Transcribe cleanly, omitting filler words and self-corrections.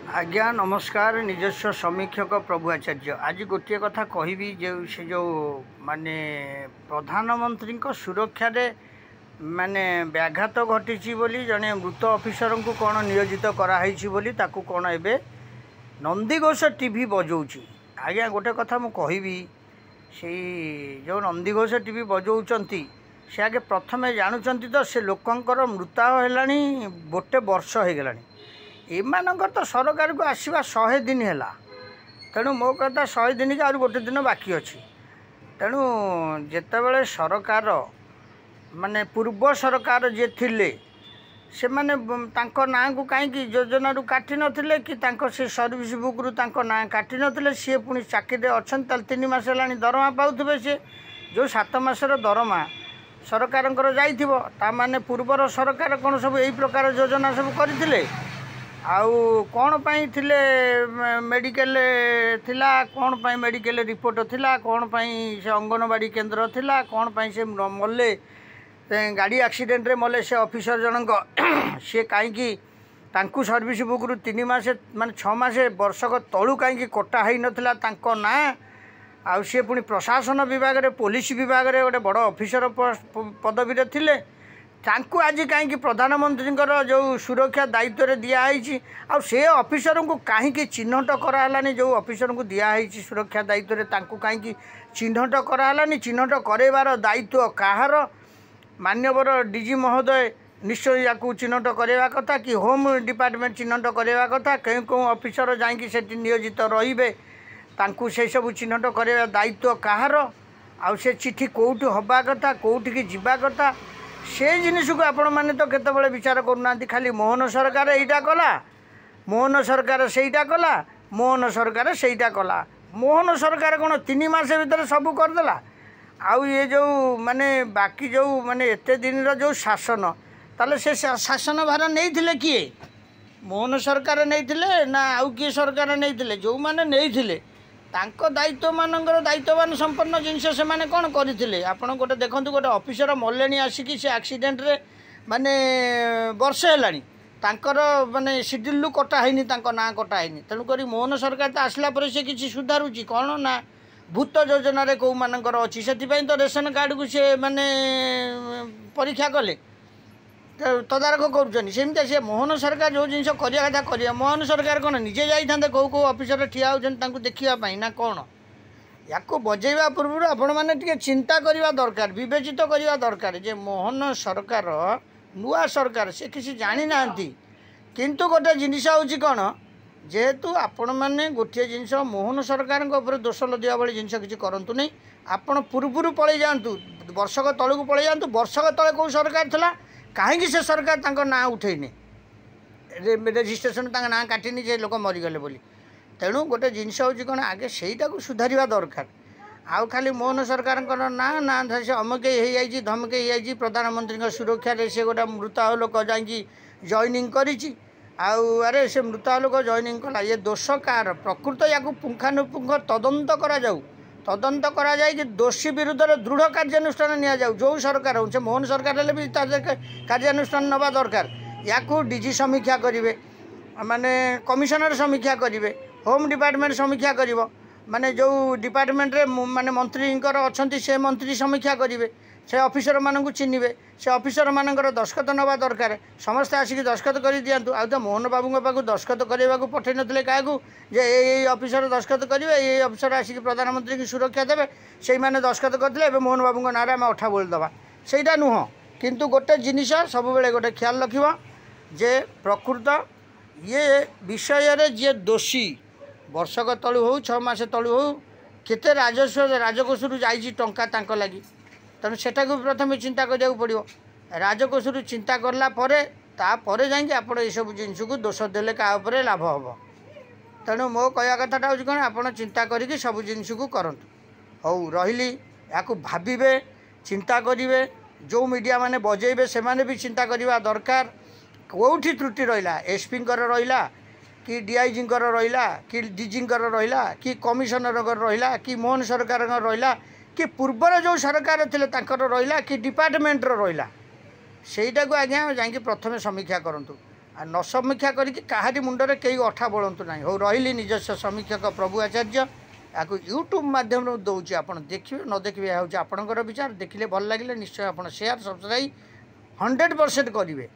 आज्ञा नमस्कार निजस्व समीक्षक प्रभु आचार्य आज गोटे कथा कहबी जो माने प्रधानमंत्री सुरक्षा रे माने व्याघात घटी बोली जड़े मृत ऑफिसर को कौन नियोजित कराई ताकू कौन एबे नंदीघोष टीवी बजाऊँगी आज्ञा गोटे कथा मु कहबी से जो नंदीघोष टीवी बजाऊँच से आगे प्रथम जानुंट तो से लोकंर मृत्यु है गोटे वर्ष हो गला एमानकर तो सरकार को आसवा 100 दिन है तेणु मो कहता 100 दिन कि गोटे दिन बाकी अच्छी तेणु जितेबाला सरकार माने पूर्व सरकार जे थिले से माने ना को कहीं योजना रू काटी नथिले कि से सर्विस बुक रु ना काटी नथिले सी पुणी चाकरी अच्छा 3 मास है दरमा पाऊे सी जो 7 मासर दरमा सरकार जाइथिबो ता माने पूर्वर सरकार कौन सब यही प्रकार योजना सब करथिले आउ कौन पाई थिले मेडिकल थिला कौन पाई मेडिकल रिपोर्ट थिला कौन पाई से अंगनवाड़ी केंद्र थिला कौन पाई से मल्ले गाड़ी एक्सीडेंट रे मल्ले से ऑफिसर जनक सी कहीं तांकु सर्विस बुक रु 3 मास माने 6 मास वर्षक तलू कहीं कटा है नथिला तांको ना आउ सी पुणी प्रशासन विभाग रे पुलिस विभाग रे गोटे बड़ ऑफिसर पदवी थिले तांकु आज कहीं प्रधानमंत्री जो सुरक्षा दायित्व रे दिखाई आउ से ऑफिसर को कहीं चिन्हट करालानी जो ऑफिसर को दिखाई सुरक्षा दायित्व रे तांकु कहीं चिन्हट करालानी चिन्हट करार दायित्व कहार मान्यवर डीजी महोदय निश्चय या चिन्हट करवा कथा कि होम डिपार्टमेंट चिन्हट करवा कथा कौं कौं ऑफिसर जाकि नियोजित रे तांकु से सब चिन्हट करवा दायित्व कहार आउ से चिठी कौट हवा कथा कौट की जीवा कथा से जिनिस को आपण मैंने तो केतबेले विचार करूना खाली मोहन सरकार यहीटा कला मोहन सरकार सेटा कला मोहन सरकार सेटा कला मोहन सरकार कौन 3 मास भीतर सब करदेला आउ ये जो माने बाकी जो माने एते दिन जो शासन ताले से शासन भार नहीं थिले किए मोहन सरकार नहीं थिले ना आउ किए सरकार नहीं थिले जो माने नहीं थिले तांको दायित्व मानकर दायित्ववान संपन्न जिनस से माने कौन करते आपड़ गोटे देखूँ गोटे ऑफिसर मल्ले आसिकी से एक्सीडेंट रे माने वर्षे है तांकर माने शिड्यूल कटा है ना कटा है तेणुक मोहन सरकार तो आसला पर से किसी सुधारुची कौन ना भूत योजना रे कौ मानकर अच्छी से तो रेशन कार्ड को सी माने परीक्षा कले तदारख करमती से मोहन सरकार जो जिन करवा कथा कर मोहन सरकार कौन निजे जाते कौ कौ ऑफिसर ठिया होती देखापी ना कौन या बजेवा पूर्व आपण मैंने चिंता करवा दरकार विवेचित करवा दरकार जे मोहन सरकार नुआ सरकार से किसी जानी ना किंतु गोटे जिनिस हूँ कौन जेहेतु आपण मैंने गोटे जिनस मोहन सरकार दोष लदिया भाई जिन किसी करूँ नहीं आपड़ पूर्व पलि जातु वर्षक तलू पलि जातु वर्षक तले कौ सरकार था कहीं से सरकार तांको ना उठेनी रेजिस्ट्रेशन ना काटिनी जे लोक मरीगले बोली तेणु गोटे जिनस हूँ कौन आगे सहीटा को सुधारिया दरकार आउ खाली मोहन सरकार ना ना से अमके हो धमके हो प्रधानमंत्री सुरक्षा रे से गोटे मृत लोक जा जॉइनिंग करी अरे से मृत लोक जॉइनिंग कला ये दोष कार प्रकृत या पुंखानुपुंख तदंत करा जाऊ तदंत करा जाए कि दोषी विरुद्ध दृढ़ कार्यानुष्ठान नि जाऊ जो सरकार हो से मोहन सरकार भी कार्यानुष्ठान नवा दरकार या डीजी समीक्षा करेंगे माने कमिशनर समीक्षा करेंगे होम डिपार्टमेंट समीक्षा कर माने जो डिपार्टमेंट रे माने मंत्री अच्छा से मंत्री समीक्षा करेंगे से ऑफिसर मानू चिन्हे से ऑफिसर मानकर दस्खत नवा दरकार समस्ते आसिक दस्खत कर दिंतु आ तो मोहन बाबू पाक दस्खत करने को पठे नथिले क्या जे ये ऑफिसर दस्खत करेंगे ये ऑफिसर आसिक प्रधानमंत्री की सुरक्षा देवे से मैंने दस्खत करते मोहन बाबू ना आम अठा बोलदे सहीटा नुह किंतु गोटे जिनिस सब बेले गोटे ख्याल रखा जे प्रकृत ये विषय रे जे दोषी वर्षक तलू हो 6 मास तलू हो केते राजस्व राजकोष जाइए टंका तांको लगी तेणु सेटा को प्रथम चिंता करा पड़ो राजकोष चिंता कलापर जाकि आप सब जिनस को दोष देले क्या लाभ हम तेणु मो कह कथाटा हूँ कौन आप चिंता करी सब जिनस को करंतु हौ रही या भावे चिंता करेंगे जो मीडिया माने बजेबे से माने भी चिंता करवा दरकार कौटी त्रुटि रहा एसपी रहा कि डीआईजी रहा कि डीजी रहा कि कमिशनर रहा कि मोहन सरकार रहा कि पूर्वर जो सरकार थे रहा कि डिपार्टमेंट रहा सेटा को आज्ञा जा प्रथम समीक्षा करूँ न समीक्षा करी काहारी मुंडरे कई अठा बोलतु ना हो रही निजस्व समीक्षक प्रभु आचार्य या यूट्यूब माध्यम दूसरी आप देखिए न देखिए हूँ आपंकर विचार देखिले भल लगे निश्चय आप शेयर सब्सक्राइब 100% करेंगे